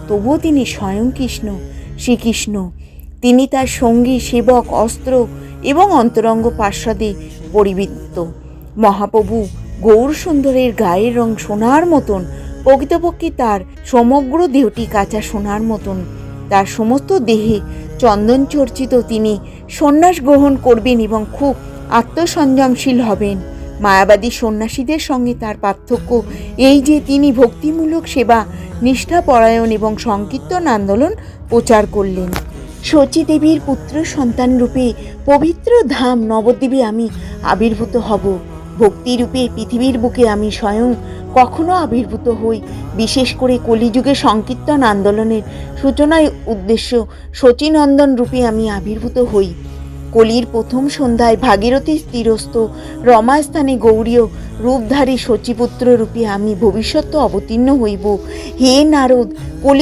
তবুও তিনি স্বয়ং কৃষ্ণ, শ্রীকৃষ্ণ। তিনি তার সঙ্গী, সেবক, অস্ত্র এবং অন্তরঙ্গ পার্শ্বদে পরিবৃত্ত। মহাপ্রভু গৌরসুন্দরের গায়ের রং সোনার মতন, প্রকৃতপক্ষে তার সমগ্র দেহটি কাঁচা সোনার মতন। তার সমস্ত দেহে চন্দন চর্চিত। তিনি সন্ন্যাস গ্রহণ করবেন এবং খুব আত্মসংযমশীল হবেন। মায়াবাদী সন্ন্যাসীদের সঙ্গে তার পার্থক্য এই যে তিনি ভক্তিমূলক সেবা, নিষ্ঠাপরায়ণ এবং সংকীর্তন আন্দোলন প্রচার করলেন। শচী দেবীর পুত্র সন্তান রূপে পবিত্র ধাম নবদ্বীপে আমি আবির্ভূত হব। ভক্তিরূপে পৃথিবীর বুকে আমি স্বয়ং কখনো আবির্ভূত হই। বিশেষ করে কলিযুগে সংকীর্তন আন্দোলনের সূচনায় উদ্দেশ্য শচীনন্দন রূপে আমি আবির্ভূত হই। কলির প্রথম সন্ধ্যায় ভাগীরথী তীরস্থ রমাস্থানে গৌরীয় রূপধারী শচীপুত্র রূপে আমি ভবিষ্যৎ অবতীর্ণ হইব। হে নারদ, কলি